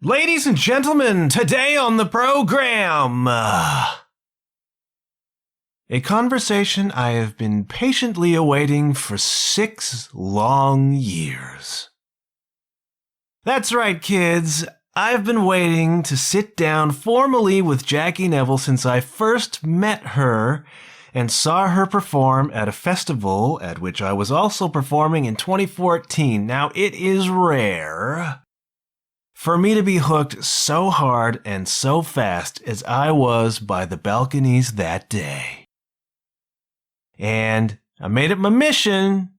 Ladies and gentlemen, today on the program, a conversation I have been patiently awaiting for 6 long years. That's right, kids. I've been waiting to sit down formally with Jacquie Neville since I first met her and saw her perform at a festival at which I was also performing in 2014. Now, it is rare for me to be hooked so hard and so fast as I was by the Balconies that day. And I made it my mission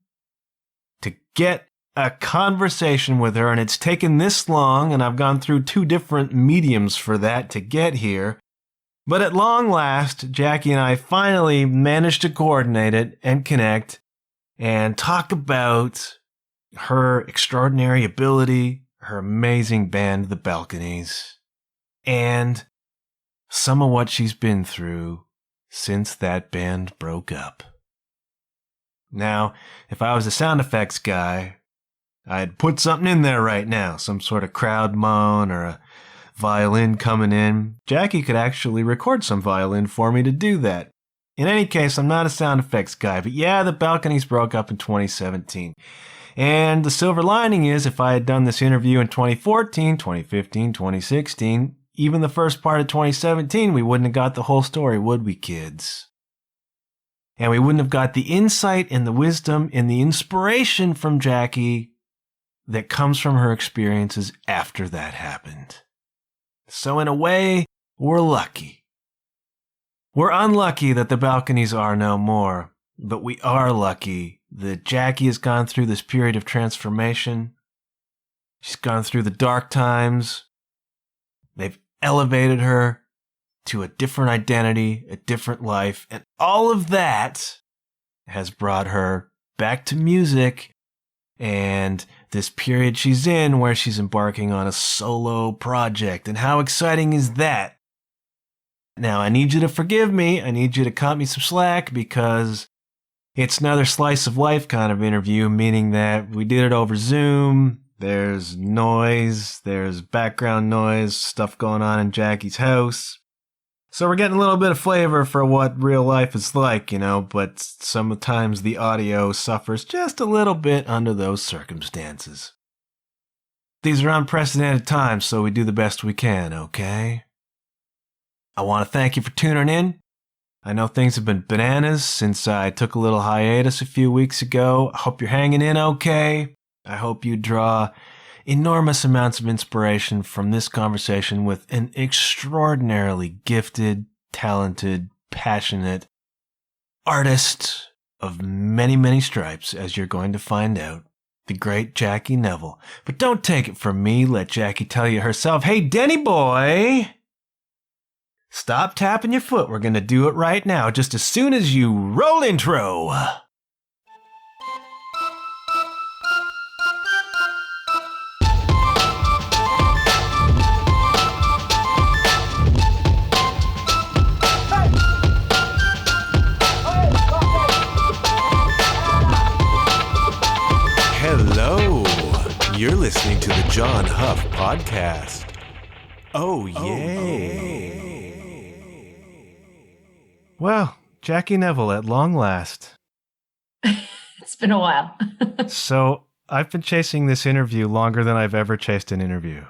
to get a conversation with her, and it's taken this long, and I've gone through 2 different mediums for that to get here. But at long last, Jacquie and I finally managed to coordinate it and connect and talk about her extraordinary ability, her amazing band, the Balconies, and some of what she's been through since that band broke up. Now, if I was a sound effects guy, I'd put something in there right now, some sort of crowd moan or a violin coming in. Jacquie could actually record some violin for me to do that. In any case, I'm not a sound effects guy, but yeah, the Balconies broke up in 2017. And the silver lining is, if I had done this interview in 2014, 2015, 2016, even the first part of 2017, we wouldn't have got the whole story, would we, kids? And we wouldn't have got the insight and the wisdom and the inspiration from Jacquie that comes from her experiences after that happened. So in a way, we're lucky. We're unlucky that the Balconies are no more, but we are lucky that Jacquie has gone through this period of transformation. She's gone through the dark times. They've elevated her to a different identity, a different life, and all of that has brought her back to music and this period she's in where she's embarking on a solo project. And how exciting is that? Now, I need you to forgive me. I need you to cut me some slack because it's another slice of life kind of interview, meaning that we did it over Zoom. There's noise, there's background noise, stuff going on in Jacquie's house. So we're getting a little bit of flavor for what real life is like, but sometimes the audio suffers just a little bit under those circumstances. These are unprecedented times, so we do the best we can, okay? I want to thank you for tuning in. I know things have been bananas since I took a little hiatus a few weeks ago. I hope you're hanging in okay. I hope you draw enormous amounts of inspiration from this conversation with an extraordinarily gifted, talented, passionate artist of many, many stripes, as you're going to find out, the great Jacquie Neville. But don't take it from me. Let Jacquie tell you herself. Hey, Denny boy! Stop tapping your foot. We're going to do it right now, just as soon as you roll intro. Hello. You're listening to the John Huff Podcast. Oh, yay. Well, Jacquie Neville at long last. It's been a while. So I've been chasing this interview longer than I've ever chased an interview.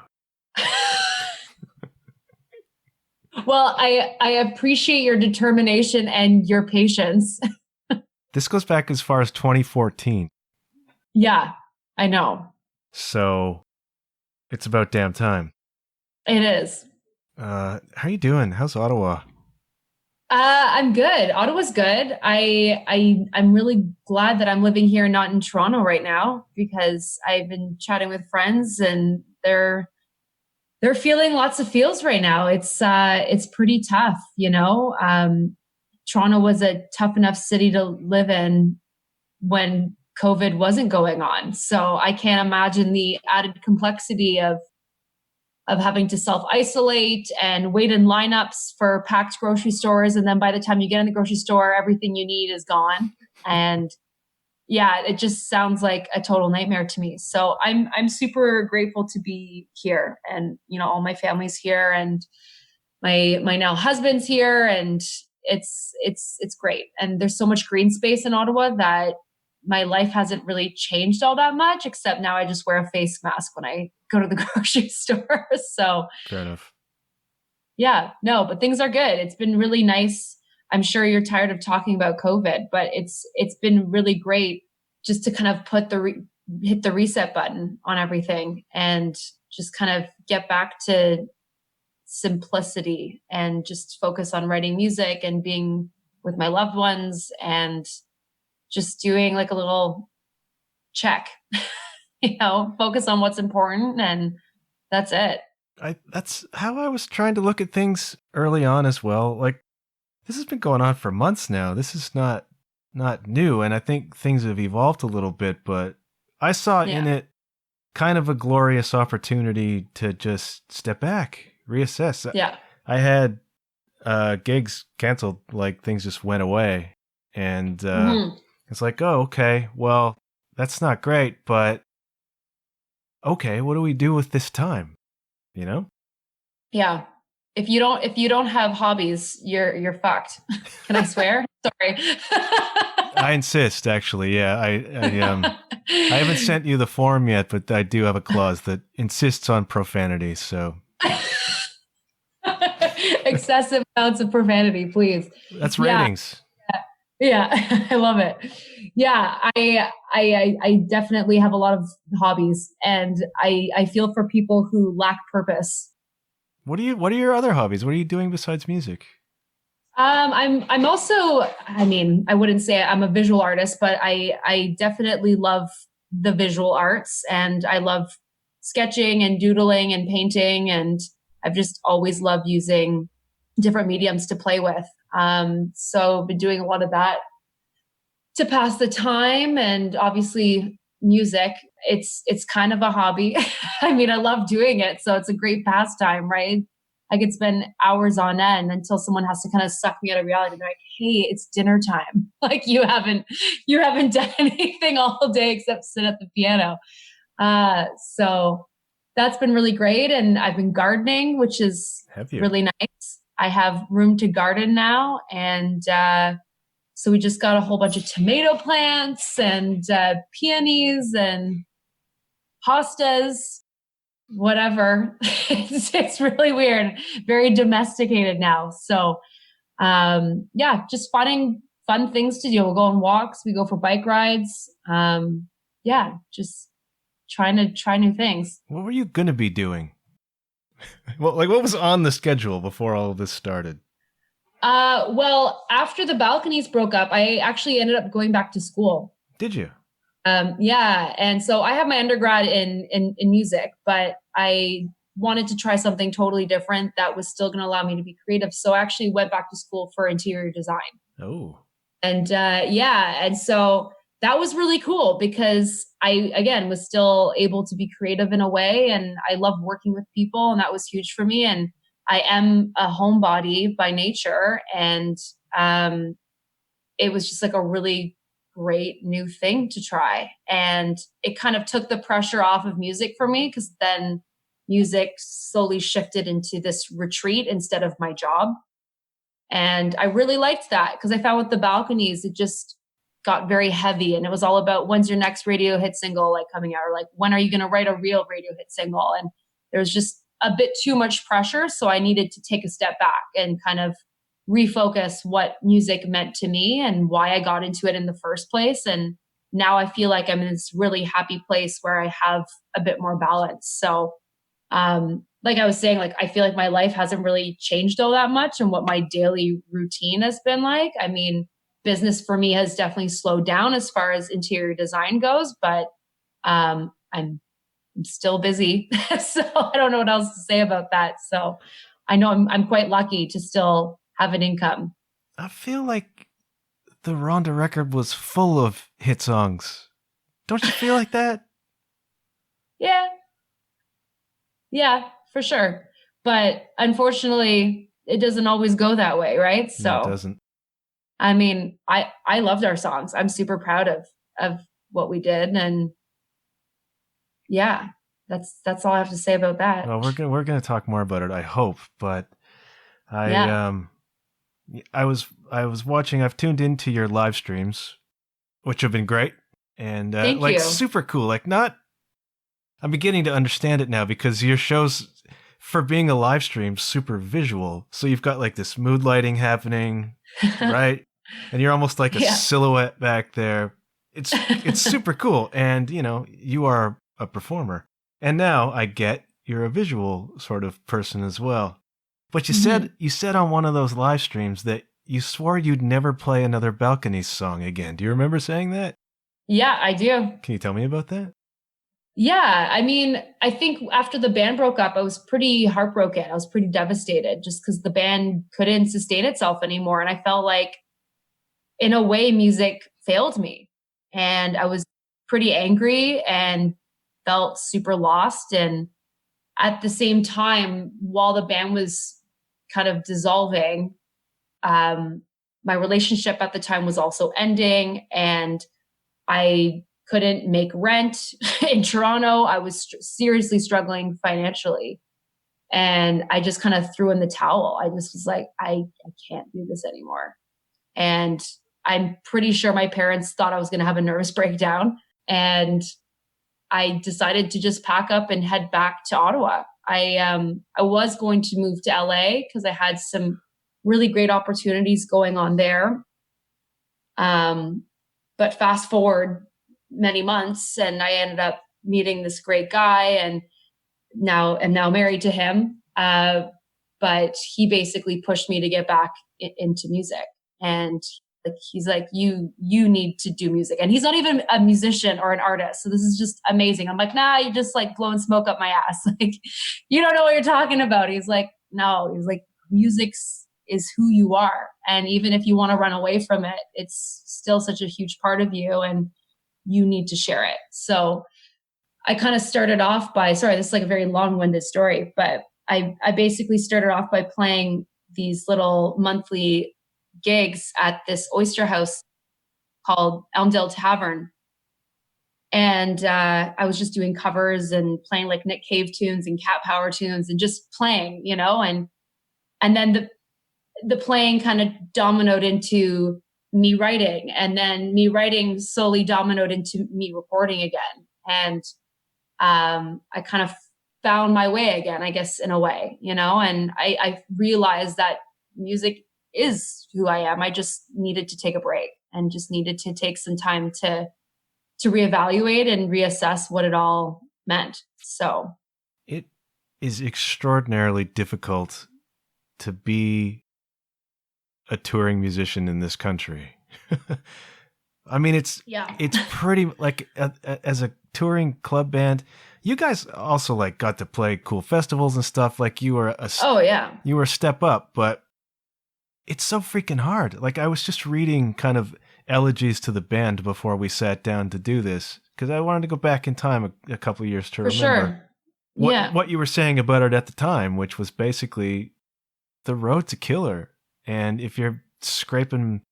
Well, I appreciate your determination and your patience. This goes back as far as 2014. Yeah, I know. So it's about damn time. It is. How are you doing? How's Ottawa? I'm good. Ottawa's good. I'm really glad that I'm living here and not in Toronto right now, because I've been chatting with friends and they're feeling lots of feels right now. It's pretty tough, Toronto was a tough enough city to live in when COVID wasn't going on. So I can't imagine the added complexity of having to self-isolate and wait in lineups for packed grocery stores. And then by the time you get in the grocery store, everything you need is gone. And yeah, it just sounds like a total nightmare to me. So I'm super grateful to be here, and all my family's here, and my now husband's here, and it's great. And there's so much green space in Ottawa that my life hasn't really changed all that much, except now I just wear a face mask when I go to the grocery store. So Fair enough. yeah, no, but things are good. It's been really nice. I'm sure you're tired of talking about COVID, but it's been really great just to kind of hit the reset button on everything and just kind of get back to simplicity and just focus on writing music and being with my loved ones and just doing like a little check, focus on what's important, and that's it. That's how I was trying to look at things early on as well. Like, this has been going on for months now. This is not new, and I think things have evolved a little bit, but I saw in it kind of a glorious opportunity to just step back, reassess. Yeah. I had gigs canceled, like things just went away, and it's like, oh, okay, well, that's not great, but okay, what do we do with this time? Yeah. If you don't have hobbies, you're fucked. Can I swear? Sorry. I insist, actually. Yeah, I haven't sent you the form yet, but I do have a clause that insists on profanity. So excessive amounts of profanity, please. That's ratings. Yeah, I love it. Yeah, I definitely have a lot of hobbies, and I feel for people who lack purpose. What are your other hobbies? What are you doing besides music? I'm also, I wouldn't say I'm a visual artist, but I definitely love the visual arts, and I love sketching and doodling and painting, and I've just always loved using different mediums to play with. So I've been doing a lot of that to pass the time, and obviously music, it's kind of a hobby. I love doing it. So it's a great pastime, right? I could spend hours on end until someone has to kind of suck me out of reality and be like, hey, it's dinner time. Like you haven't done anything all day except sit at the piano. So that's been really great. And I've been gardening, which is really nice. I have room to garden now. And so we just got a whole bunch of tomato plants and peonies and hostas, whatever. It's really weird, very domesticated now. So just finding fun things to do. We'll go on walks, we go for bike rides. Just trying to try new things. What were you going to be doing? Well, like what was on the schedule before all of this started? Well, after the Balconies broke up, I actually ended up going back to school. Did you? Yeah. And so I have my undergrad in music, but I wanted to try something totally different that was still going to allow me to be creative. So I actually went back to school for interior design. Oh. And and so that was really cool because I, again, was still able to be creative in a way. And I love working with people, and that was huge for me. And I am a homebody by nature. And it was just like a really great new thing to try. And it kind of took the pressure off of music for me, because then music slowly shifted into this retreat instead of my job. And I really liked that, because I found with the Balconies, it just got very heavy, and it was all about when's your next radio hit single like coming out, or like when are you going to write a real radio hit single? And there was just a bit too much pressure. So I needed to take a step back and kind of refocus what music meant to me and why I got into it in the first place. And now I feel like I'm in this really happy place where I have a bit more balance. So, like I was saying, like, I feel like my life hasn't really changed all that much, and what my daily routine has been like. I mean, business for me has definitely slowed down as far as interior design goes, but, I'm still busy. So I don't know what else to say about that. So I know I'm quite lucky to still have an income. I feel like the Rhonda record was full of hit songs. Don't you feel like that? Yeah, for sure. But unfortunately, it doesn't always go that way, right? So No, it doesn't. I mean, I loved our songs. I'm super proud of what we did. And yeah, that's all I have to say about that. Well, we're gonna talk more about it, I hope. But Yeah. I was watching. I've tuned into your live streams, which have been great and Thank like you. super cool. Like not, I'm beginning to understand it now because your shows, for being a live stream, super visual. So you've got like this mood lighting happening, right? And you're almost like a Yeah. silhouette back there. It's super cool, and you know you are a performer. And now I get you're a visual sort of person as well. But you said on one of those live streams that you swore you'd never play another Balconies song again. Do you remember saying that? Yeah, I do. Can you tell me about that? Yeah, I mean, I think after the band broke up, I was pretty heartbroken. I was pretty devastated just because the band couldn't sustain itself anymore. And I felt like, in a way, music failed me. And I was pretty angry and felt super lost. And at the same time, while the band was kind of dissolving, my relationship at the time was also ending. And I couldn't make rent in Toronto. I was seriously struggling financially. And I just kind of threw in the towel. I just was like, I can't do this anymore. And I'm pretty sure my parents thought I was going to have a nervous breakdown. And I decided to just pack up and head back to Ottawa. I was going to move to LA because I had some really great opportunities going on there. But fast forward many months, and I ended up meeting this great guy, and now married to him. But he basically pushed me to get back into music, and like he's like, you need to do music. And he's not even a musician or an artist, so this is just amazing. I'm like, nah, you're just like blowing smoke up my ass. Like, you don't know what you're talking about. He's like, no. He's like, music is who you are, and even if you want to run away from it, it's still such a huge part of you, and you need to share it. So I kind of started off by, sorry, this is like a very long-winded story, but I basically started off by playing these little monthly gigs at this oyster house called Elmdale Tavern. And I was just doing covers and playing like Nick Cave tunes and Cat Power tunes and just playing, you know, and then the playing kind of dominoed into me writing, and then me writing slowly dominoed into me recording again. And I kind of found my way again, I guess, in a way, you know, and I realized that music is who I am. I just needed to take a break and just needed to take some time to reevaluate and reassess what it all meant. So it is extraordinarily difficult to be a touring musician in this country. I mean, it's pretty like as a touring club band, you guys also like got to play cool festivals and stuff. Like you were you were a step up, but it's so freaking hard. Like I was just reading kind of elegies to the band before we sat down to do this, because I wanted to go back in time a couple of years to remember what you were saying about it at the time, which was basically the road's a killer. And if you're scraping,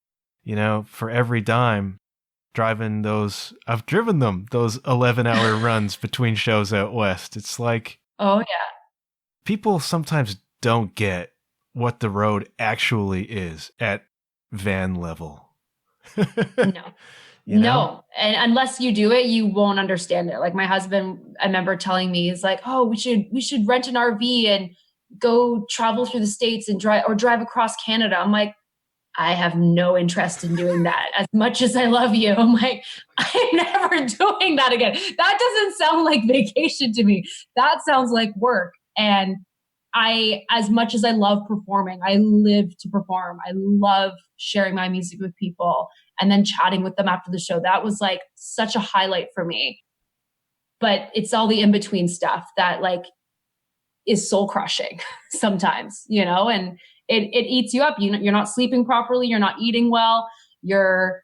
you know, for every dime, driving I've driven those 11-hour runs between shows out west. It's like, oh yeah, people sometimes don't get what the road actually is at van level. No. You know? No. And unless you do it, you won't understand it. Like my husband, I remember telling me, he's like, oh, we should rent an RV and go travel through the States and drive across Canada. I'm like, I have no interest in doing that. As much as I love you, I'm like, I'm never doing that again. That doesn't sound like vacation to me. That sounds like work. And as much as I love performing, I live to perform. I love sharing my music with people and then chatting with them after the show. That was like such a highlight for me. But it's all the in-between stuff that like is soul crushing sometimes, you know, and it eats you up. You're not sleeping properly. You're not eating well. You're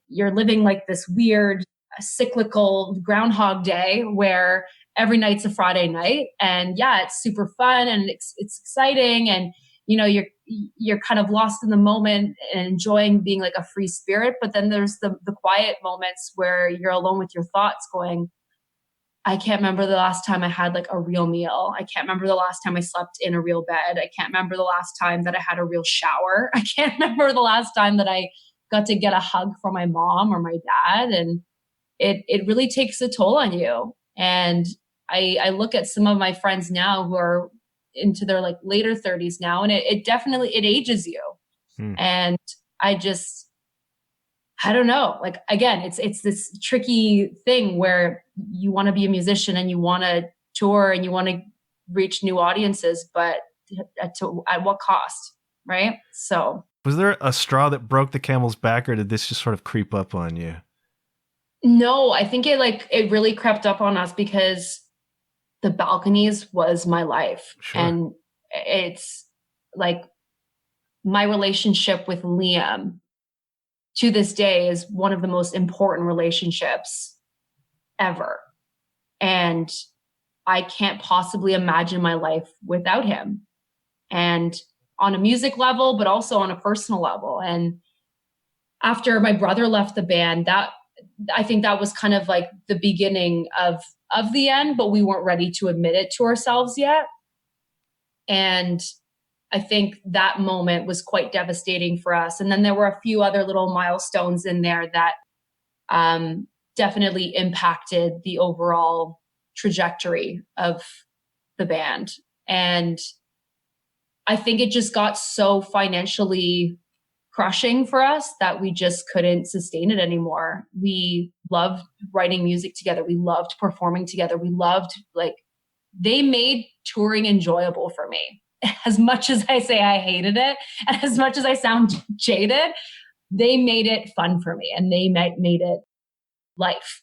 living like this weird cyclical Groundhog Day where every night's a Friday night. And yeah, it's super fun and it's exciting. And you're kind of lost in the moment and enjoying being like a free spirit. But then there's the quiet moments where you're alone with your thoughts going, I can't remember the last time I had like a real meal. I can't remember the last time I slept in a real bed. I can't remember the last time that I had a real shower. I can't remember the last time that I got to get a hug from my mom or my dad. And it really takes a toll on you. And I look at some of my friends now who are into their like later 30s now, and it definitely, it ages you. And I don't know, like, again, it's this tricky thing where you want to be a musician and you want to tour and you want to reach new audiences, but at what cost? Right. So was there a straw that broke the camel's back, or did this just sort of creep up on you? No, I think it really crept up on us because the Balconies was my life. Sure. And it's like my relationship with Liam to this day is one of the most important relationships ever. And I can't possibly imagine my life without him. And on a music level, but also on a personal level. And after my brother left the band, I think that was kind of like the beginning of the end, but we weren't ready to admit it to ourselves yet. And I think that moment was quite devastating for us. And then there were a few other little milestones in there that definitely impacted the overall trajectory of the band. And I think it just got so financially crushing for us that we just couldn't sustain it anymore. We loved writing music together. We loved performing together. We loved, like, they made touring enjoyable for me. As much as I say I hated it, and as much as I sound jaded, they made it fun for me, and they made it life,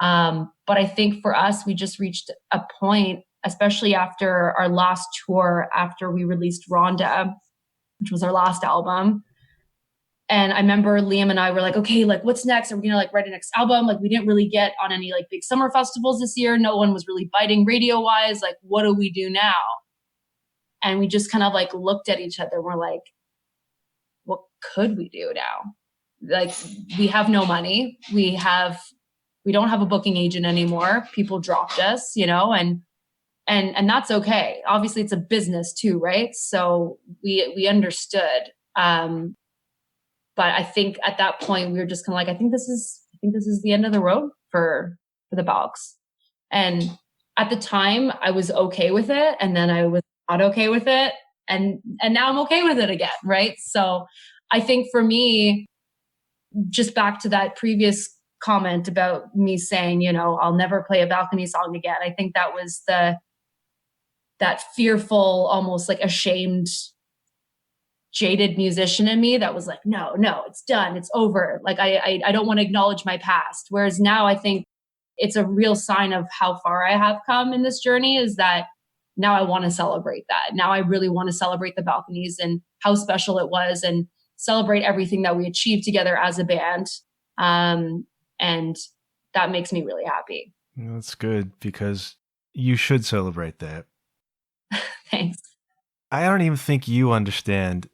But I think for us, we just reached a point, especially after our last tour, after we released Rhonda, which was our last album. And I remember Liam and I were like, okay, like, what's next? Are we going to like write a next album? Like, we didn't really get on any like big summer festivals this year. No one was really biting radio wise. Like, what do we do now? And we just kind of like looked at each other and we're like, what could we do now? Like, we have no money. We don't have a booking agent anymore. People dropped us, and that's okay. Obviously it's a business too, right? So we understood. But I think at that point we were just kind of like, I think this is the end of the road for the Balks. And at the time I was okay with it. And then I was not okay with it. And now I'm okay with it again. Right. So I think for me, just back to that previous comment about me saying, I'll never play a balcony song again. I think that was that fearful, almost like ashamed, jaded musician in me that was like, no, it's done. It's over. Like, I don't want to acknowledge my past. Whereas now I think it's a real sign of how far I have come in this journey, is that now I want to celebrate that. Now I really want to celebrate the Balconies and how special it was, and celebrate everything that we achieved together as a band. And that makes me really happy. That's good, because you should celebrate that. Thanks. I don't even think you understand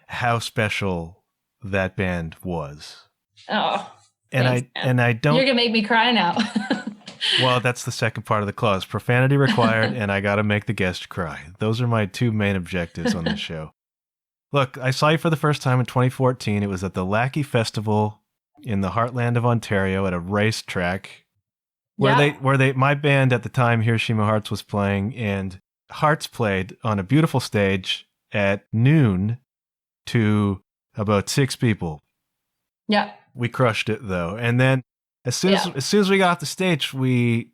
how special that band was. Oh, and thanks, I don't. You're gonna make me cry now. Well, that's the second part of the clause: profanity required, and I got to make the guest cry. Those are my two main objectives on this show. Look, I saw you for the first time in 2014. It was at the Lackey Festival in the heartland of Ontario at a racetrack, where my band at the time, Hiroshima Hearts, was playing, and Hearts played on a beautiful stage at noon to about 6 people. Yeah. We crushed it though. And then as soon as we got off the stage, we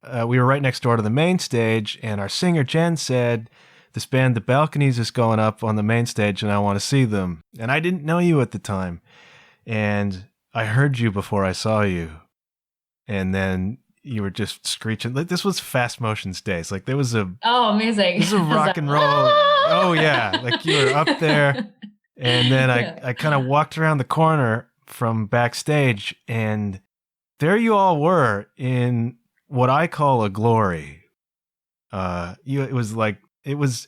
were right next door to the main stage, and our singer Jen said, this band, the Balconies, is going up on the main stage and I want to see them. And I didn't know you at the time. And I heard you before I saw you. And then you were just screeching. Like, this was Fast Motion's days. Like, there was amazing. This is a rock and roll. Oh yeah. Like, you were up there. And then I kind of walked around the corner from backstage, and there you all were in what I call a glory. It was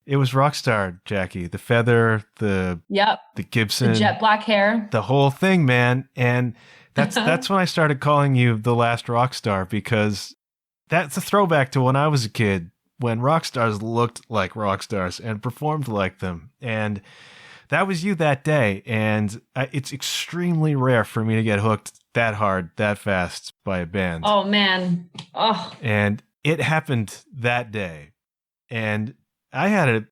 It was Rockstar, Jackie. The feather, the Yep. Gibson, The jet black hair. the whole thing, man. And that's when I started calling you the last rock star, because that's a throwback to when I was a kid, when rock stars looked like rock stars and performed like them. And that was you that day. And it's extremely rare for me to get hooked that hard, that fast by a band. Oh, man. Oh. And it happened that day. And I had a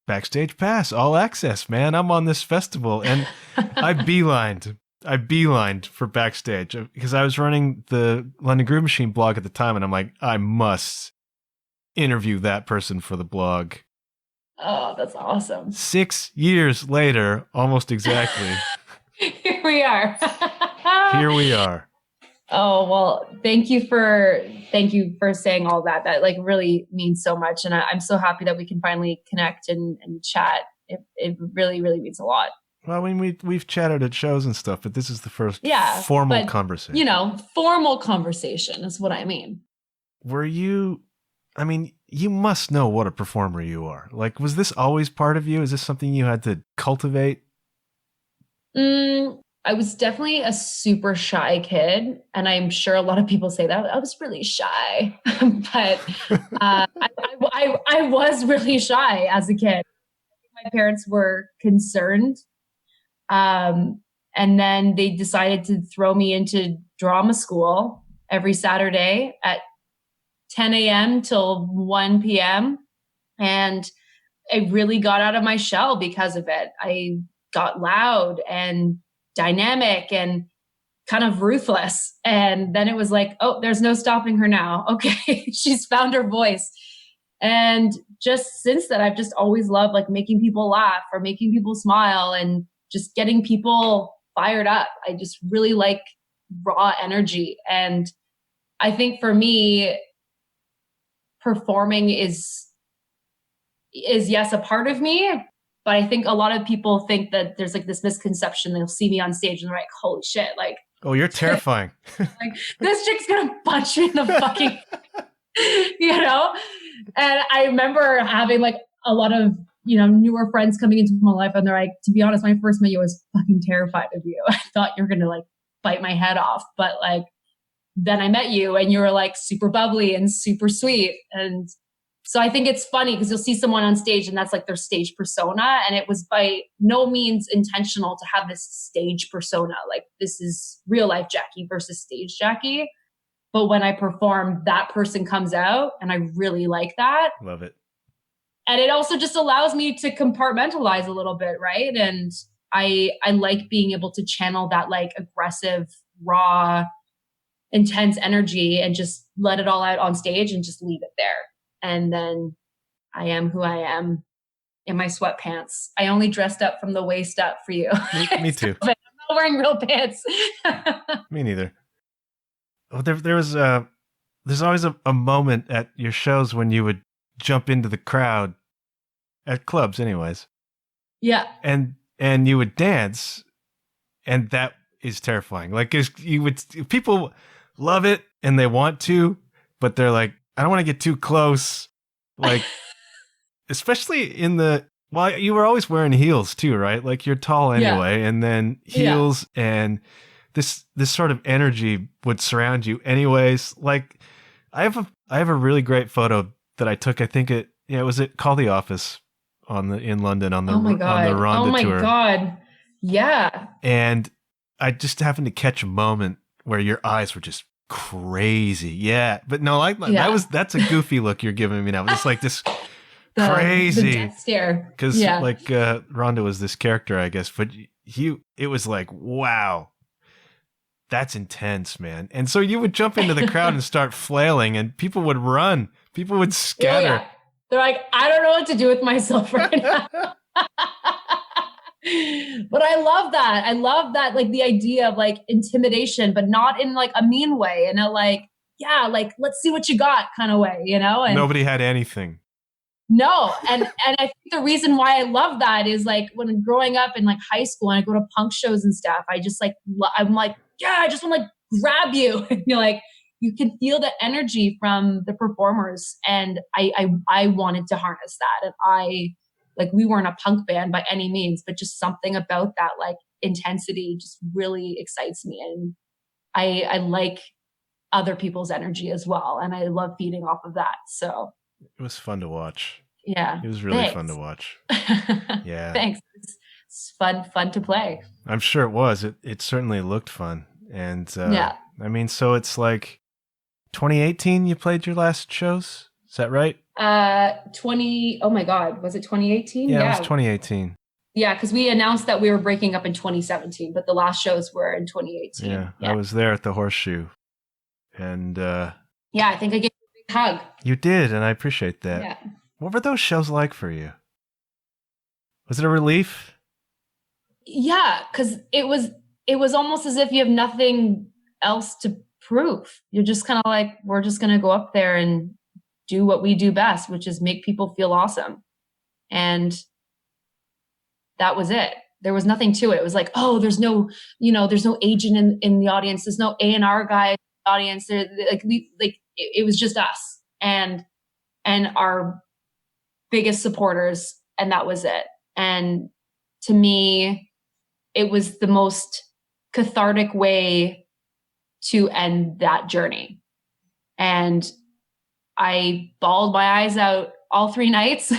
backstage pass, all access, man. I'm on this festival. And I beelined for backstage because I was running the London Groove Machine blog at the time. And I'm like, I must interview that person for the blog. Oh, that's awesome. 6 years later, almost exactly. Here we are. Here we are. Oh, well, thank you for saying all that. That like really means so much. And I'm so happy that we can finally connect and chat. It really, really means a lot. Well, I mean, we've chatted at shows and stuff, but this is the first formal conversation. You know, formal conversation is what I mean. Were you, I mean, you must know what a performer you are. Like, was this always part of you? Is this something you had to cultivate? I was definitely a super shy kid, and I'm sure a lot of people say that I was really shy, but I was really shy as a kid. My parents were concerned, and then they decided to throw me into drama school every Saturday at 10 a.m. till 1 p.m. And I really got out of my shell because of it. I got loud and dynamic and kind of ruthless. And then it was like, oh, there's no stopping her now. Okay, she's found her voice. And just since then, I've just always loved like making people laugh or making people smile and just getting people fired up. I just really like raw energy. And I think for me, performing is yes, a part of me. But I think a lot of people think that there's like this misconception. They'll see me on stage and they're like, holy shit, like, oh, you're terrifying. like, this chick's gonna punch me in the fucking, you know? And I remember having like a lot of, you know, newer friends coming into my life, and they're like, to be honest, when I first met you, I was fucking terrified of you. I thought you were gonna like bite my head off. But like, then I met you and you were like super bubbly and super sweet. And so I think it's funny because you'll see someone on stage and that's like their stage persona. And it was by no means intentional to have this stage persona. Like, this is real life Jackie versus stage Jackie. But when I perform, that person comes out, and I really like that. Love it. And it also just allows me to compartmentalize a little bit, right? And I like being able to channel that like aggressive, raw, intense energy and just let it all out on stage and just leave it there. And then I am who I am in my sweatpants. I only dressed up from the waist up for you. Me too. I'm not wearing real pants. Me neither. Oh, there's always a moment at your shows when you would jump into the crowd at clubs anyways. Yeah. And you would dance, and that is terrifying. Like, people love it and they want to, but they're like, I don't want to get too close. Like, especially you were always wearing heels too, right? Like, you're tall anyway, yeah. And then heels and this sort of energy would surround you anyways. Like, I have a really great photo that I took. I think it was Call the Office in London on the on the Rhonda tour. Oh my God. Yeah. And I just happened to catch a moment where your eyes were just crazy. Yeah. But no, that's a goofy look you're giving me now. Just like this crazy the death stare. Because Rhonda was this character, I guess, but it was like, wow, that's intense, man. And so you would jump into the crowd and start flailing, and people would run. People would scatter. Yeah. They're like, I don't know what to do with myself right now. But I love that. I love that, like, the idea of like intimidation, but not in like a mean way, and like, yeah, like, let's see what you got kind of way, you know? And nobody had anything. No. And I think the reason why I love that is like when growing up in like high school and I go to punk shows and stuff, I just like, I'm like, yeah, I just want to like grab you. And you're like, you can feel the energy from the performers. And I wanted to harness that. And we weren't a punk band by any means, but just something about that like intensity just really excites me. And I like other people's energy as well. And I love feeding off of that. So it was fun to watch. Yeah. It was really fun to watch. Yeah. Thanks. It's fun to play. I'm sure it was. It certainly looked fun. And yeah. I mean, so it's like 2018 you played your last shows? Is that right? Oh my God. Was it 2018? Yeah, it was 2018. Yeah, because we announced that we were breaking up in 2017, but the last shows were in 2018. Yeah. I was there at the Horseshoe. And yeah, I think I gave you a big hug. You did, and I appreciate that. Yeah. What were those shows like for you? Was it a relief? Yeah, because it was almost as if you have nothing else to prove. You're just kind of like, we're just going to go up there and do what we do best, which is make people feel awesome. And that was it. There was nothing to it. It was like, oh, there's no agent in the audience. There's no A&R guy in the audience. It was just us and our biggest supporters. And that was it. And to me, it was the most cathartic way to end that journey. And I bawled my eyes out all 3 nights.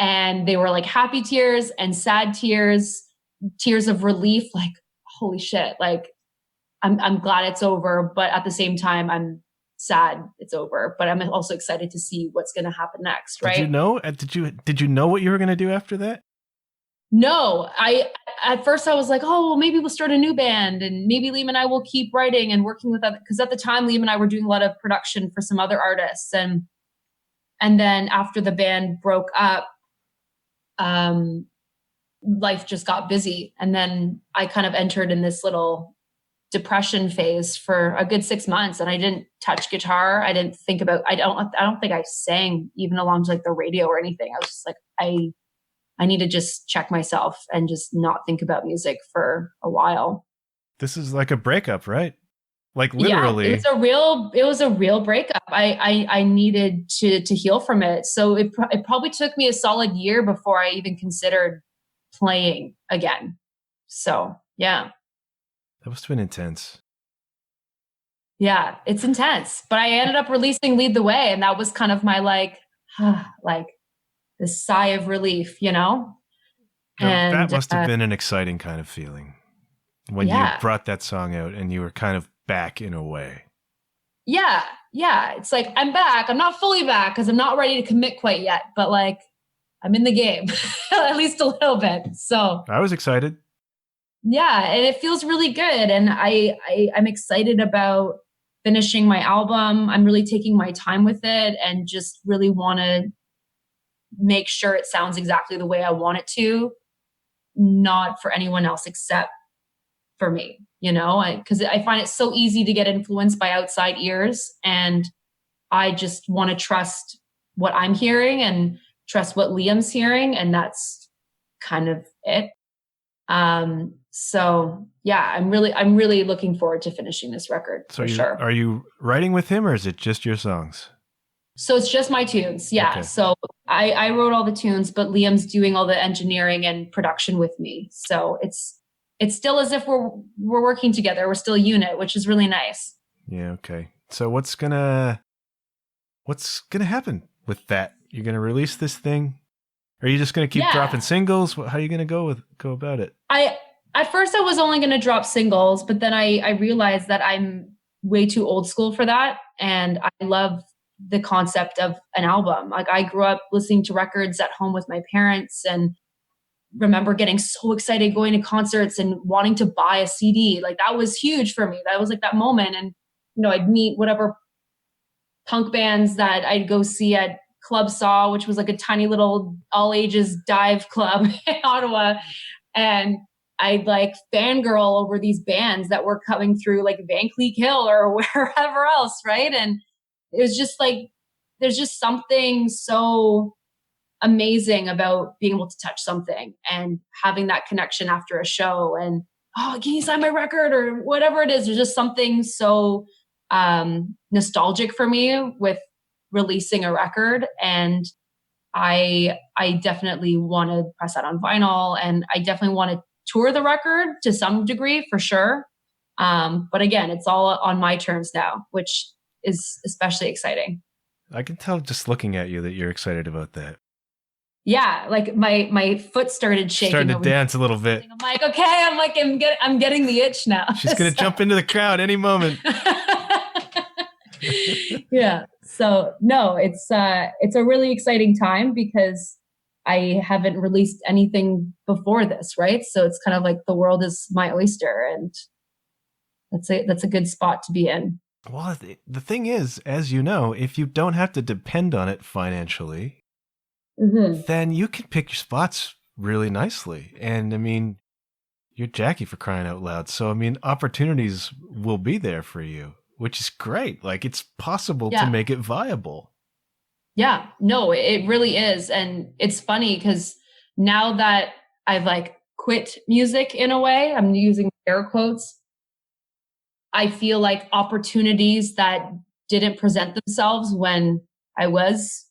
And they were like happy tears and sad tears, tears of relief, like, holy shit, like I'm glad it's over. But at the same time, I'm sad it's over. But I'm also excited to see what's going to happen next, right? Did you know what you were going to do after that? No, at first I was like, oh, well, maybe we'll start a new band and maybe Liam and I will keep writing and working with other, because at the time Liam and I were doing a lot of production for some other artists. And then after the band broke up, life just got busy. And then I kind of entered in this little depression phase for a good 6 months. And I didn't touch guitar. I didn't think about, I don't think I sang even along to like the radio or anything. I was just like, I need to just check myself and just not think about music for a while. This is like a breakup, right? Like literally. Yeah, it was a real breakup. I needed to heal from it. So it probably took me a solid year before I even considered playing again. So yeah. That must have been intense. Yeah, it's intense. But I ended up releasing Lead the Way. And that was kind of my like this sigh of relief, you know? And that must have been an exciting kind of feeling when you brought that song out and you were kind of back in a way. Yeah. It's like, I'm back. I'm not fully back because I'm not ready to commit quite yet, but like I'm in the game, at least a little bit. So I was excited. Yeah. And it feels really good. And I'm excited about finishing my album. I'm really taking my time with it and just really want to make sure it sounds exactly the way I want it to, not for anyone else except for me, you know, because I find it so easy to get influenced by outside ears. And I just want to trust what I'm hearing and trust what Liam's hearing. And that's kind of it. So yeah, I'm really looking forward to finishing this record for sure. Are you writing with him or is it just your songs? So it's just my tunes. Yeah. Okay. So I wrote all the tunes, but Liam's doing all the engineering and production with me. So it's still as if we're working together. We're still a unit, which is really nice. Yeah. Okay. So what's gonna happen with that? You're gonna release this thing? Or are you just gonna keep dropping singles? How are you gonna go about it? At first I was only gonna drop singles, but then I realized that I'm way too old school for that, and I love the concept of an album. Like I grew up listening to records at home with my parents and remember getting so excited going to concerts and wanting to buy a CD. Like that was huge for me. That was like that moment. And, you know, I'd meet whatever punk bands that I'd go see at Club Saw, which was like a tiny little all ages dive club in Ottawa. And I'd like fangirl over these bands that were coming through like Van Cleek Hill or wherever else. Right. And it was just like, there's just something so amazing about being able to touch something and having that connection after a show and, oh, can you sign my record or whatever it is. There's just something so nostalgic for me with releasing a record. And I definitely want to press that on vinyl, and I definitely want to tour the record to some degree for sure. But again, it's all on my terms now, which is especially exciting. I can tell just looking at you that you're excited about that. Yeah, like my foot started shaking. Starting to dance a little bit. I'm like, okay, I'm getting the itch now. She's gonna jump into the crowd any moment. Yeah. So no, it's a really exciting time because I haven't released anything before this, right? So it's kind of like the world is my oyster, and that's a good spot to be in. Well, the thing is, as you know, if you don't have to depend on it financially, then you can pick your spots really nicely. And I mean, you're Jackie, for crying out loud. So I mean, opportunities will be there for you, which is great. Like, it's possible to make it viable. Yeah, no, it really is. And it's funny because now that I've like quit music in a way, I'm using air quotes, I feel like opportunities that didn't present themselves when I was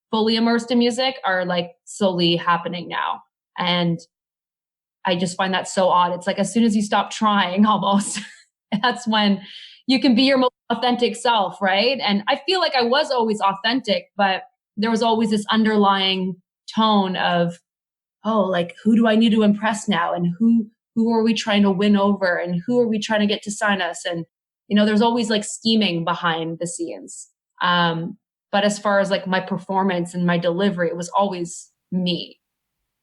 fully immersed in music are like slowly happening now. And I just find that so odd. It's like as soon as you stop trying almost, that's when you can be your most authentic self, right? And I feel like I was always authentic, but there was always this underlying tone of, oh, like, who do I need to impress now? And who are we trying to win over? And who are we trying to get to sign us? And, you know, there's always like scheming behind the scenes. But as far as like my performance and my delivery, it was always me.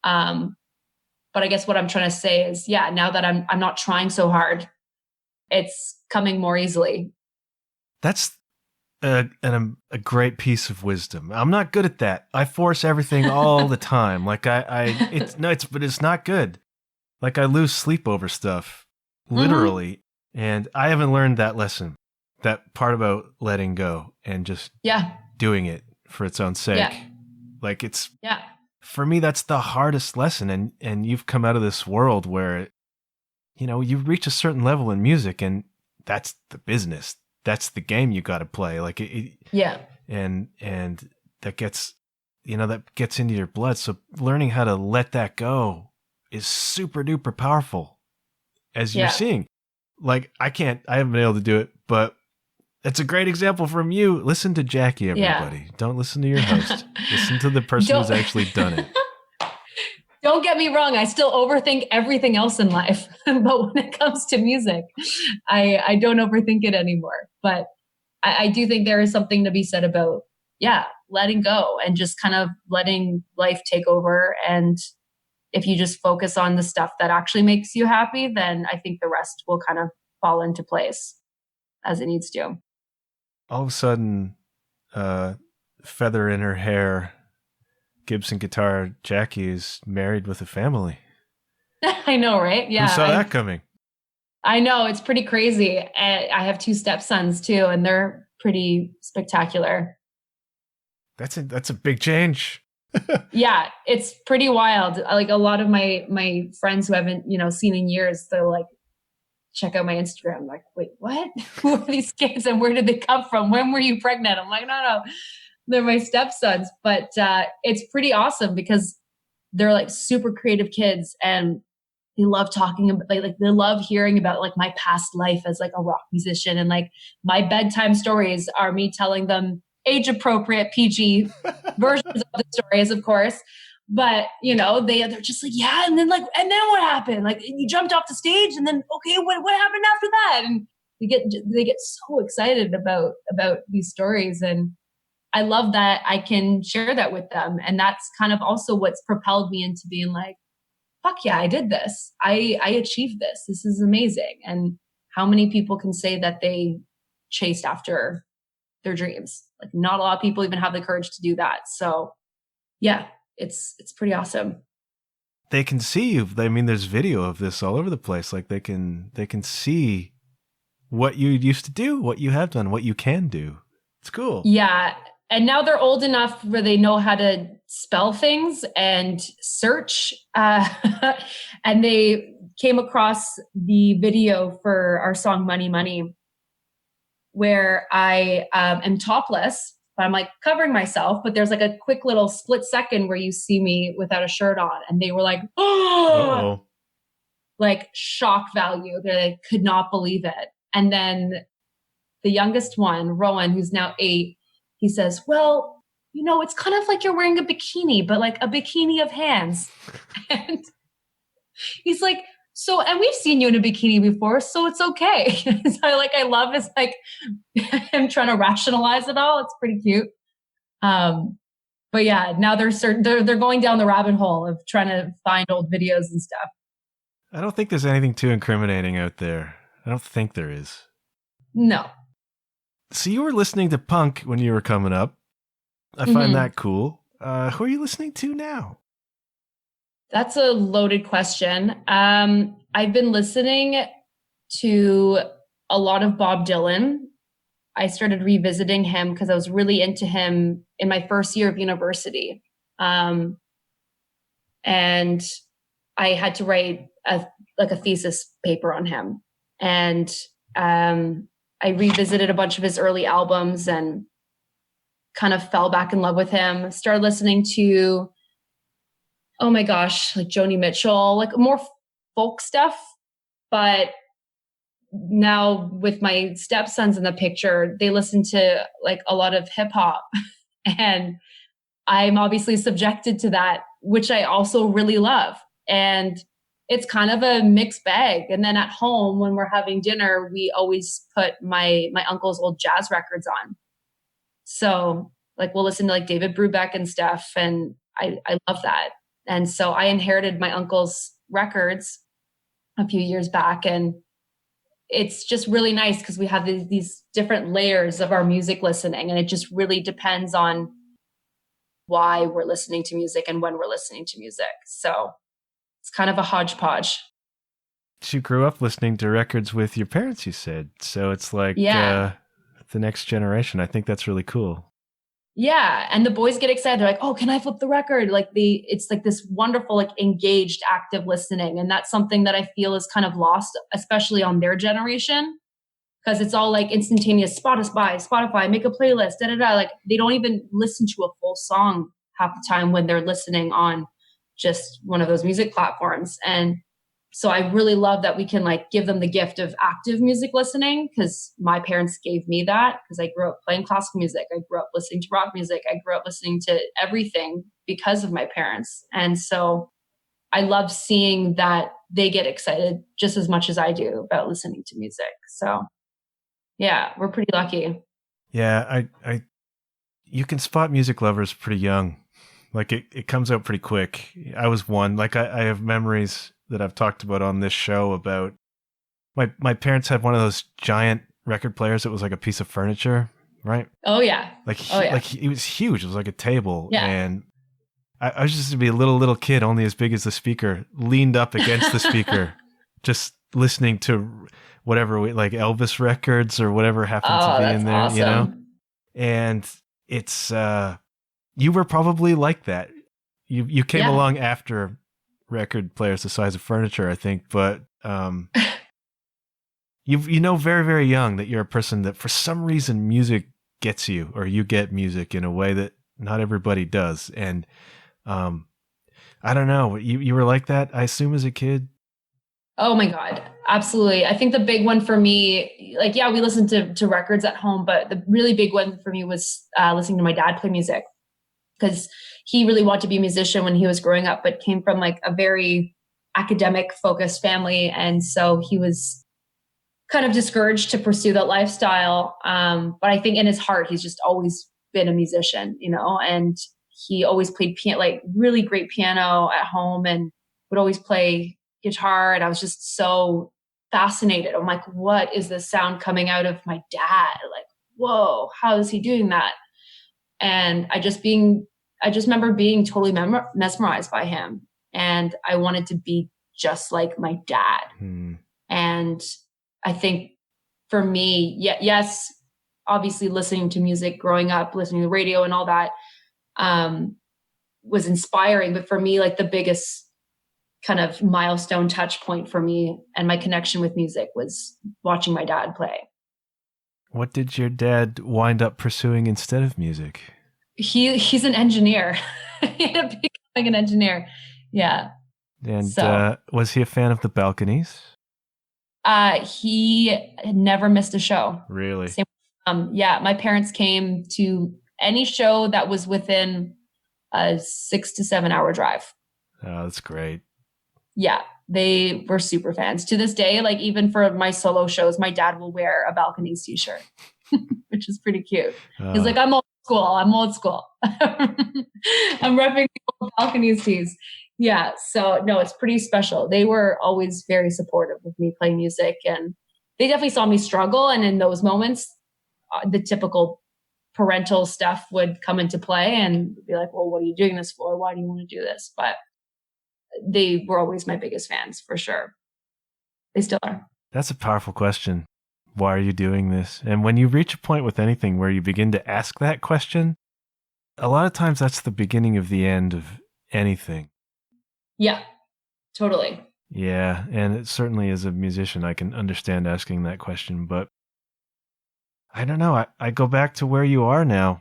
But I guess what I'm trying to say is, yeah, now that I'm not trying so hard, it's coming more easily. That's a great piece of wisdom. I'm not good at that. I force everything all the time. Like but it's not good. Like I lose sleep over stuff, literally. And I haven't learned that lesson, that part about letting go and just doing it for its own sake. Yeah. Like for me, that's the hardest lesson. And you've come out of this world where, you know, you reach a certain level in music and that's the business. That's the game you got to play. Like and that gets, you know, that gets into your blood. So learning how to let that go is super duper powerful, as you're seeing. Like I haven't been able to do it, but it's a great example from you. Listen to Jackie, everybody. Yeah. Don't listen to your host. Listen to the person who's actually done it. Don't get me wrong. I still overthink everything else in life, but when it comes to music, I don't overthink it anymore. But I do think there is something to be said about, letting go and just kind of letting life take over. And if you just focus on the stuff that actually makes you happy, then I think the rest will kind of fall into place as it needs to. All of a sudden, feather in her hair, Gibson guitar Jackie is married with a family. I know, right? Yeah. Who saw that coming? I know, it's pretty crazy. I have 2 stepsons too, and they're pretty spectacular. That's a big change. Yeah, it's pretty wild. Like a lot of my friends who haven't, seen in years, they're like, check out my Instagram. I'm like, wait, what? Who are these kids and where did they come from? When were you pregnant? I'm like, no, they're my stepsons. But it's pretty awesome because they're like super creative kids and they love talking about like they love hearing about like my past life as like a rock musician, and like my bedtime stories are me telling them age appropriate PG versions of the stories, of course. But they're just like, yeah, and then what happened? Like you jumped off the stage, and then okay, what happened after that? And they get so excited about these stories, and I love that I can share that with them. And that's kind of also what's propelled me into being like, fuck yeah, I did this. I achieved this. This is amazing. And how many people can say that they chased after their dreams? Like not a lot of people even have the courage to do that. So yeah, it's pretty awesome. They can see you. I mean, there's video of this all over the place. Like they can see what you used to do, what you have done, what you can do. It's cool. Yeah. And now they're old enough where they know how to spell things and search. And they came across the video for our song Money Money where I am topless, but I'm like covering myself, but there's like a quick little split second where you see me without a shirt on. And they were like, oh, Uh-oh. like shock value. They could not believe it. And then the youngest one, Rowan, who's now 8, he says, well, you know, it's kind of like you're wearing a bikini, but like a bikini of hands. And he's like, so, and we've seen you in a bikini before, so it's okay. So I love his like him trying to rationalize it all. It's pretty cute. But yeah, now they're going down the rabbit hole of trying to find old videos and stuff. I don't think there's anything too incriminating out there. I don't think there is. No. So you were listening to punk when you were coming up. I find that cool. Who are you listening to now? That's a loaded question. I've been listening to a lot of Bob Dylan. I started revisiting him because I was really into him in my first year of university. And I had to write a thesis paper on him. And I revisited a bunch of his early albums and kind of fell back in love with him. Started listening to, oh my gosh, like Joni Mitchell, like more folk stuff. But now with my stepsons in the picture, they listen to like a lot of hip hop. And I'm obviously subjected to that, which I also really love. And it's kind of a mixed bag. And then at home, when we're having dinner, we always put my uncle's old jazz records on. So like we'll listen to like David Brubeck and stuff. And I love that. And so I inherited my uncle's records a few years back. And it's just really nice because we have these different layers of our music listening. And it just really depends on why we're listening to music and when we're listening to music. So it's kind of a hodgepodge. You grew up listening to records with your parents, you said. So it's like the next generation. I think that's really cool. Yeah. And the boys get excited. They're like, oh, can I flip the record? Like it's like this wonderful, like engaged, active listening. And that's something that I feel is kind of lost, especially on their generation. Because it's all like instantaneous Spotify, make a playlist, Like they don't even listen to a full song half the time when they're listening on just one of those music platforms. And so I really love that we can like give them the gift of active music listening, because my parents gave me that because I grew up playing classical music. I grew up listening to rock music. I grew up listening to everything because of my parents. And so I love seeing that they get excited just as much as I do about listening to music. So yeah, we're pretty lucky. Yeah, you can spot music lovers pretty young. Like it comes out pretty quick. I was one. Like I have memories that I've talked about on this show about my parents had one of those giant record players that was like a piece of furniture, right? Oh yeah. Like it was huge. It was like a table. Yeah. And I was just to be a little kid, only as big as the speaker, leaned up against the speaker, just listening to whatever like Elvis records or whatever happened to be in there, awesome. You know? And it's you were probably like that. You came along after record players the size of furniture, I think, but you know very, very young that you're a person that for some reason music gets you, or you get music in a way that not everybody does. And I don't know, you were like that, I assume, as a kid? Oh my God, absolutely. I think the big one for me, like, yeah, we listened to records at home, but the really big one for me was listening to my dad play music, because he really wanted to be a musician when he was growing up, but came from like a very academic focused family. And so he was kind of discouraged to pursue that lifestyle. But I think in his heart, he's just always been a musician, you know, and he always played like really great piano at home and would always play guitar. And I was just so fascinated. I'm like, what is this sound coming out of my dad? Like, whoa, how is he doing that? And I just remember being totally mesmerized by him. And I wanted to be just like my dad. And I think for me, yes, obviously listening to music growing up, listening to the radio and all that was inspiring. But for me, like the biggest kind of milestone touch point for me and my connection with music was watching my dad play. What did your dad wind up pursuing instead of music? He's an engineer. He ended up becoming an engineer. Yeah. And So was he a fan of the Balconies? he had never missed a show. Really? Same, yeah, my parents came to any show that was within a 6 to 7 hour drive. Oh, that's great. Yeah, they were super fans. To this day, like even for my solo shows, my dad will wear a Balconies t-shirt, which is pretty cute. He's like, I'm old school. I'm old school. I'm repping the old Balconies tees. Yeah, so no, it's pretty special. They were always very supportive of me playing music, and they definitely saw me struggle. And in those moments, the typical parental stuff would come into play and be like, well, what are you doing this for? Why do you want to do this? But they were always my biggest fans for sure. They still are. That's a powerful question. Why are you doing this? And when you reach a point with anything where you begin to ask that question, a lot of times that's the beginning of the end of anything. Yeah, totally. Yeah, and it certainly as a musician, I can understand asking that question, but I don't know. I go back to where you are now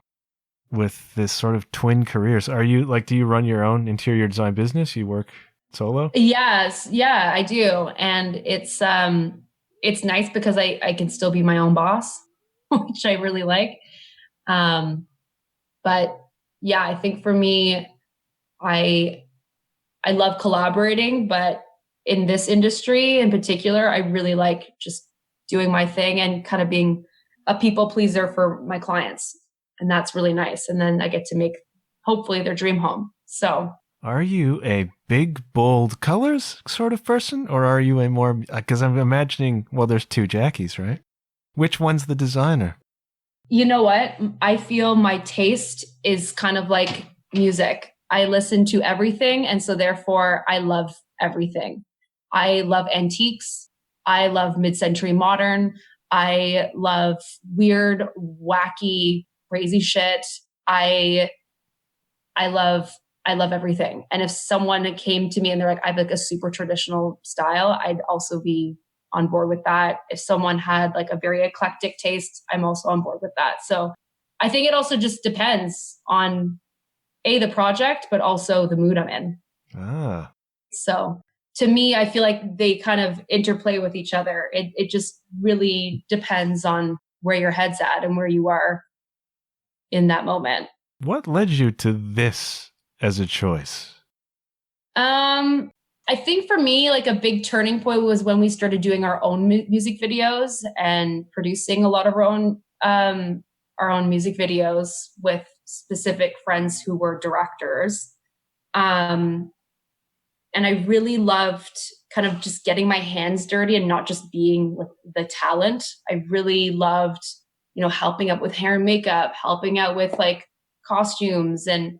with this sort of twin careers. Are you like, do you run your own interior design business? You work solo? Yes. Yeah, I do. And it's nice because I can still be my own boss, which I really like. But yeah, I think for me, I love collaborating, but in this industry in particular, I really like just doing my thing and kind of being a people pleaser for my clients. And that's really nice. And then I get to make hopefully their dream home. So are you a big, bold colors sort of person, or are you a more, because I'm imagining, well, there's two Jackies, right? Which one's the designer? You know what? I feel my taste is kind of like music. I listen to everything. And so therefore I love everything. I love antiques. I love mid-century modern. I love weird, wacky, crazy shit. I love everything. And if someone came to me and they're like, I have like a super traditional style, I'd also be on board with that. If someone had like a very eclectic taste, I'm also on board with that. So I think it also just depends on the project, but also the mood I'm in. Ah. So to me, I feel like they kind of interplay with each other. It just really depends on where your head's at and where you are in that moment. What led you to this as a choice? I think for me, like a big turning point was when we started doing our own music videos and producing a lot of our own music videos with specific friends who were directors. And I really loved kind of just getting my hands dirty and not just being like the talent. I really loved, helping out with hair and makeup, helping out with like costumes. And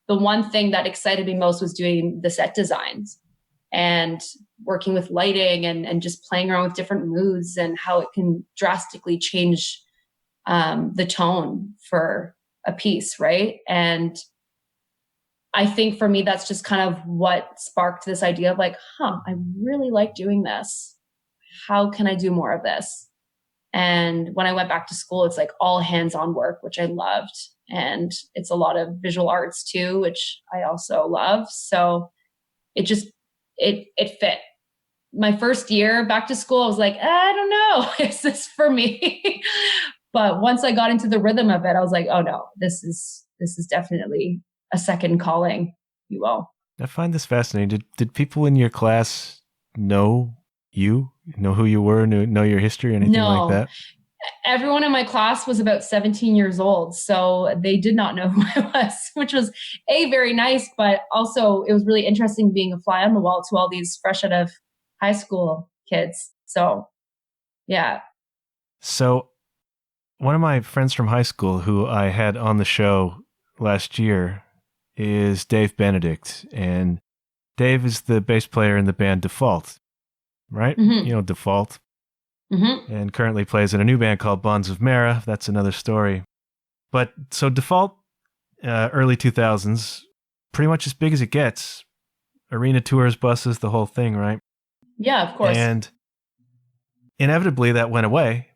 the one thing that excited me most was doing the set designs and working with lighting and just playing around with different moods and how it can drastically change the tone for a piece, right? And I think for me, that's just kind of what sparked this idea of like, I really like doing this. How can I do more of this? And when I went back to school, it's like all hands-on work, which I loved. And it's a lot of visual arts too, which I also love. So it just, it fit. My first year back to school, I was like, I don't know, is this for me? But once I got into the rhythm of it, I was like, oh no, this is definitely a second calling, if you will. I find this fascinating. Did people in your class know who you were, know your history, or anything like that? Everyone in my class was about 17 years old, so they did not know who I was, which was very nice, but also it was really interesting being a fly on the wall to all these fresh out of high school kids. So, yeah. So one of my friends from high school who I had on the show last year is Dave Benedict, and Dave is the bass player in the band Default, right? Mm-hmm. Default. Mm-hmm. And currently plays in a new band called Bonds of Mara. That's another story. But so Default, early 2000s, pretty much as big as it gets. Arena tours, buses, the whole thing, right? Yeah, of course. And inevitably that went away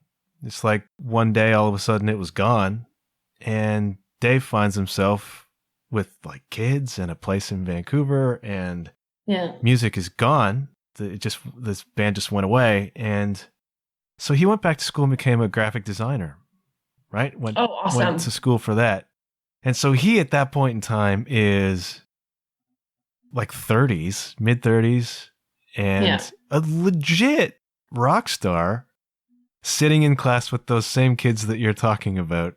It's like one day, all of a sudden, it was gone. And Dave finds himself with like kids and a place in Vancouver, and music is gone. This band just went away. And so he went back to school and became a graphic designer, right? Awesome. Went to school for that. And so he, at that point in time, is like 30s, mid 30s, and a legit rock star sitting in class with those same kids that you're talking about.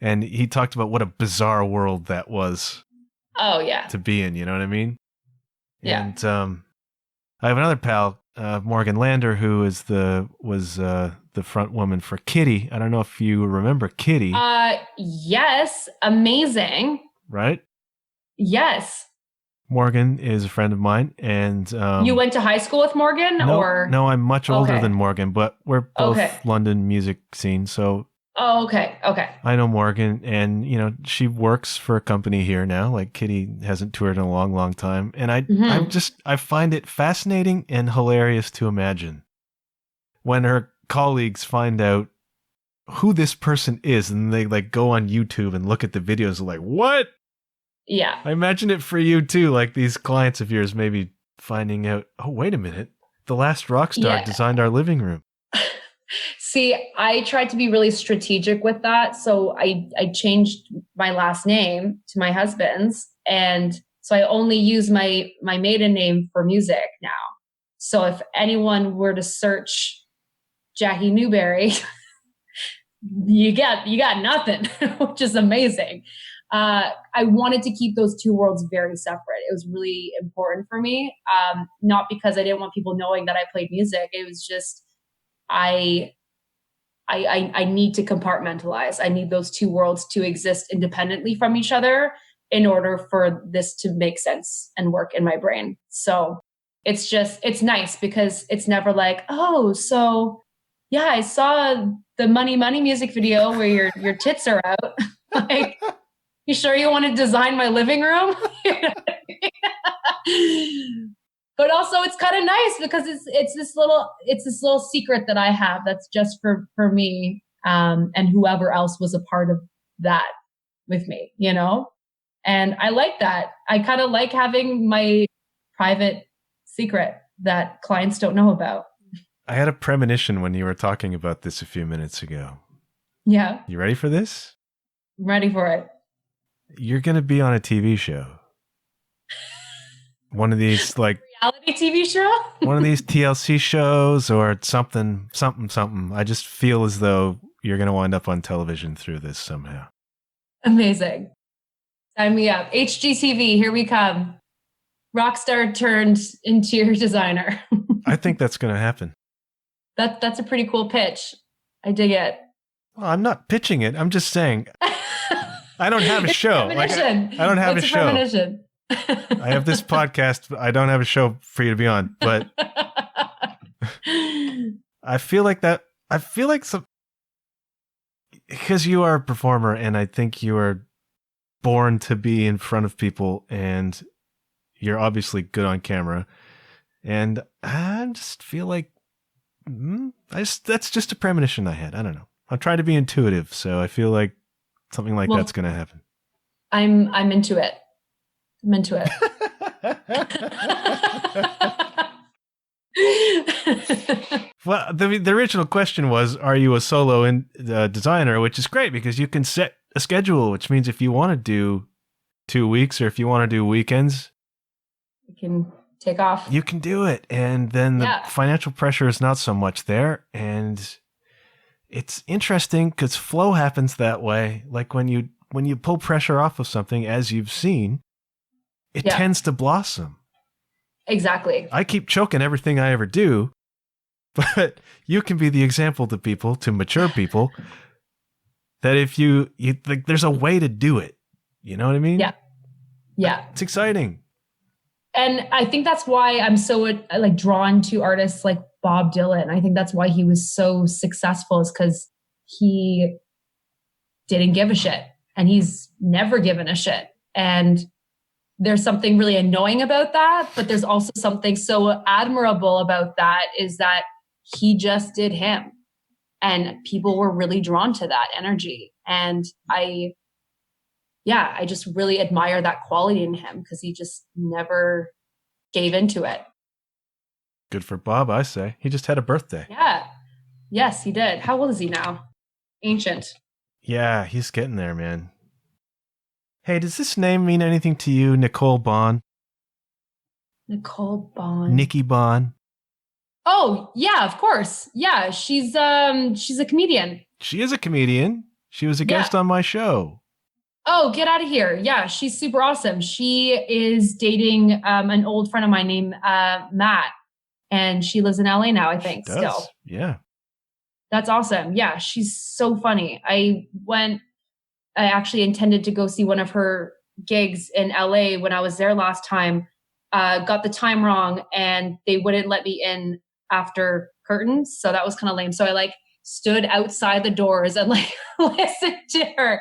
And he talked about what a bizarre world that was. Oh, yeah. To be in, you know what I mean? Yeah. And I have another pal, Morgan Lander, who was the front woman for Kitty. I don't know if you remember Kitty. Yes. Amazing. Right? Yes. Morgan is a friend of mine, and you went to high school with Morgan, or no? I'm much older than Morgan, but we're both London music scene. So okay. I know Morgan, and she works for a company here now. Like Kitty hasn't toured in a long, long time, and I find it fascinating and hilarious to imagine when her colleagues find out who this person is, and they like go on YouTube and look at the videos, like what? Yeah. I imagine it for you too, like these clients of yours maybe finding out, oh, wait a minute, the last rock star designed our living room. See, I tried to be really strategic with that. So I changed my last name to my husband's. And so I only use my maiden name for music now. So if anyone were to search Jacquie Newberry, you got nothing, which is amazing. I wanted to keep those two worlds very separate. It was really important for me. Not because I didn't want people knowing that I played music. It was just, I need to compartmentalize. I need those two worlds to exist independently from each other in order for this to make sense and work in my brain. So it's nice because it's never like, oh, so yeah, I saw the Money music video where your tits are out. Like, you sure you want to design my living room? But also it's kind of nice because it's this little secret that I have that's just for me and whoever else was a part of that with me, And I like that. I kind of like having my private secret that clients don't know about. I had a premonition when you were talking about this a few minutes ago. Yeah. You ready for this? I'm ready for it. You're going to be on a TV show. One of these like reality TV show? One of these TLC shows or something. I just feel as though you're going to wind up on television through this somehow. Amazing. Sign me up. HGTV, here we come. Rockstar turned interior designer. I think that's going to happen. That's a pretty cool pitch. I dig it. Well, I'm not pitching it. I'm just saying I don't have a show. Like, I don't have a show. Premonition. I have this podcast, but I don't have a show for you to be on. But I feel like because you are a performer, and I think you are born to be in front of people, and you're obviously good on camera. And I just feel like that's just a premonition I had. I don't know. I'm trying to be intuitive, so I feel like something like that's going to happen. I'm into it. I'm into it. Well, the original question was, are you a solo designer? Which is great because you can set a schedule, which means if you want to do 2 weeks or if you want to do weekends, you can take off. You can do it. And then the financial pressure is not so much there. And it's interesting because flow happens that way. Like when you pull pressure off of something, as you've seen, it tends to blossom. Exactly. I keep choking everything I ever do, but you can be the example to people, to mature people, that if you like, there's a way to do it. You know what I mean? Yeah. Yeah. It's exciting. And I think that's why I'm so like drawn to artists like Bob Dylan. I think that's why he was so successful, is because he didn't give a shit, and he's never given a shit. And there's something really annoying about that, but there's also something so admirable about that, is that he just did him. And people were really drawn to that energy. And I just really admire that quality in him because he just never gave into it. Good for Bob, I say. He just had a birthday. Yeah. Yes, he did. How old is he now? Ancient. Yeah, he's getting there, man. Hey, does this name mean anything to you, Nicole Bond? Nicole Bond. Nikki Bond. Oh, yeah, of course. Yeah, she's a comedian. She is a comedian. She was a guest on my show. Oh, get out of here. Yeah, she's super awesome. She is dating an old friend of mine named Matt, and she lives in LA now, I think, still. Yeah. That's awesome. Yeah, she's so funny. I actually intended to go see one of her gigs in LA when I was there last time. Got the time wrong and they wouldn't let me in after curtains. So that was kind of lame. So I stood outside the doors and listened to her,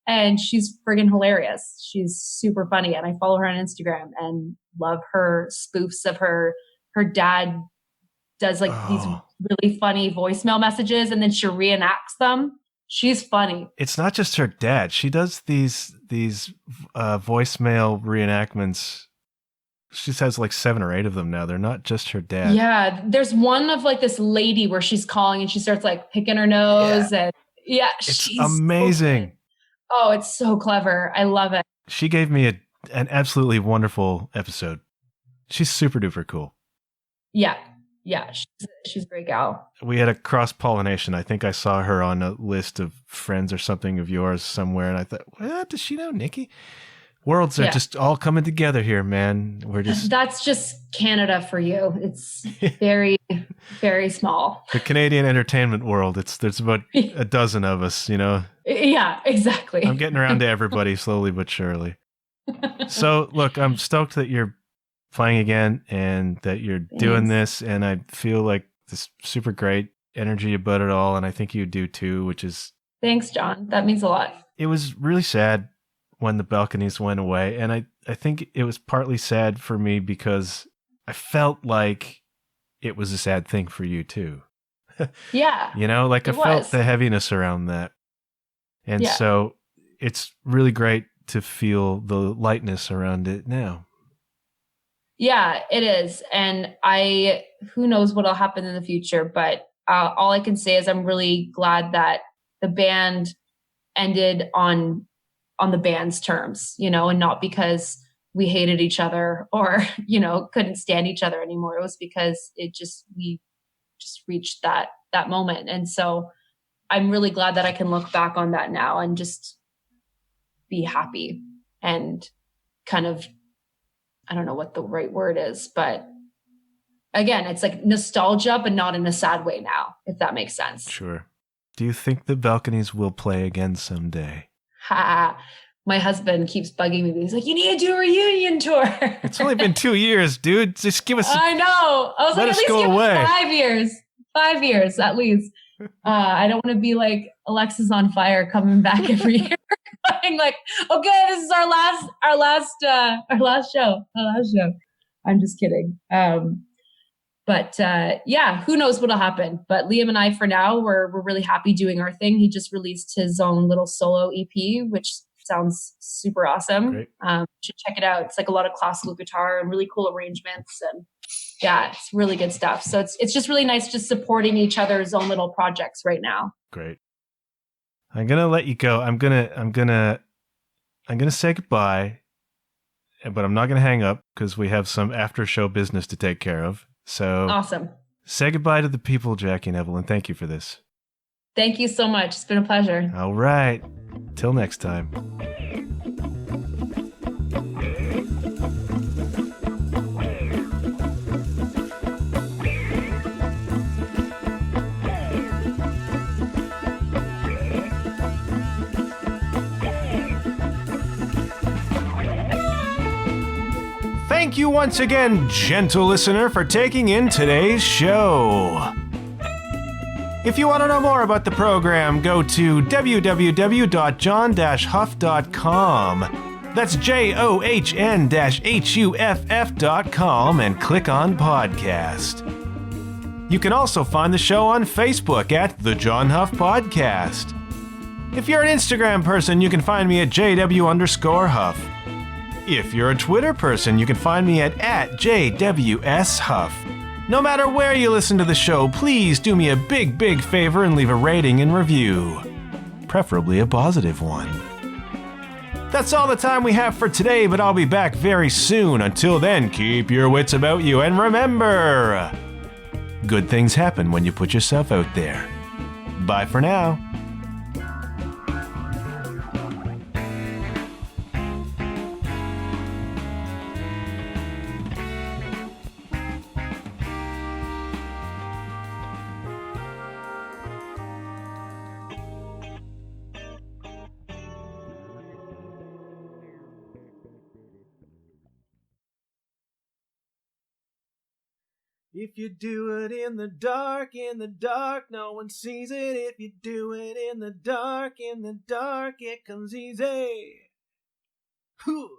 and she's friggin' hilarious. She's super funny. And I follow her on Instagram and love her spoofs of her dad does these really funny voicemail messages and then she reenacts them. She's funny. It's not just her dad. She does these voicemail reenactments. She has 7 or 8 of them now. They're not just her dad. Yeah. There's one of this lady where she's calling and she starts picking her nose and it's amazing. Oh, it's so clever. I love it. She gave me an absolutely wonderful episode. She's super duper cool. Yeah. Yeah. She's a great gal. We had a cross-pollination. I think I saw her on a list of friends or something of yours somewhere. And I thought, what? Does she know Nikki? Worlds are just all coming together here, man. That's just Canada for you. It's very, very small. The Canadian entertainment world. There's about a dozen of us, Yeah, exactly. I'm getting around to everybody slowly but surely. So look, I'm stoked that you're playing again and that you're doing this. And I feel like this super great energy about it all. And I think you do too, which is... Thanks, John. That means a lot. It was really sad when the Balconies went away. And I think it was partly sad for me because I felt like it was a sad thing for you too. Yeah. I felt the heaviness around that. And so it's really great to feel the lightness around it now. Yeah, it is. And who knows what'll happen in the future, but all I can say is I'm really glad that the band ended on the band's terms, and not because we hated each other or, couldn't stand each other anymore. It was because we just reached that moment. And so I'm really glad that I can look back on that now and just be happy and kind of, I don't know what the right word is, but again, it's nostalgia, but not in a sad way now, if that makes sense. Sure. Do you think the Balconies will play again someday? My husband keeps bugging me. He's like, you need to do a reunion tour. It's only been 2 years, dude. Just give us... I know. I was let us go away. 5 years. 5 years, at least. I don't want to be like Alexis on Fire coming back every year. Okay, this is our last show. I'm just kidding. But who knows what'll happen. But Liam and I, for now, we're really happy doing our thing. He just released his own little solo EP, which sounds super awesome. Great. You should check it out. It's a lot of classical guitar and really cool arrangements, and it's really good stuff. So it's just really nice just supporting each other's own little projects right now. Great. I'm gonna let you go. I'm gonna say goodbye, but I'm not gonna hang up because we have some after show business to take care of. So awesome. Say goodbye to the people, Jacquie Neville, and thank you for this. Thank you so much. It's been a pleasure. All right. Till next time. Thank you once again, gentle listener, for taking in today's show. If you want to know more about the program, go to www.john-huff.com. That's JOHN-HUFF.com and click on podcast. You can also find the show on Facebook at The John Huff Podcast. If you're an Instagram person, you can find me at JW_Huff. If you're a Twitter person, you can find me at JWSHuff. No matter where you listen to the show, please do me a big favor and leave a rating and review. Preferably a positive one. That's all the time we have for today, but I'll be back very soon. Until then, keep your wits about you and remember, good things happen when you put yourself out there. Bye for now. If you do it in the dark, no one sees it. If you do it in the dark, it comes easy. Whew.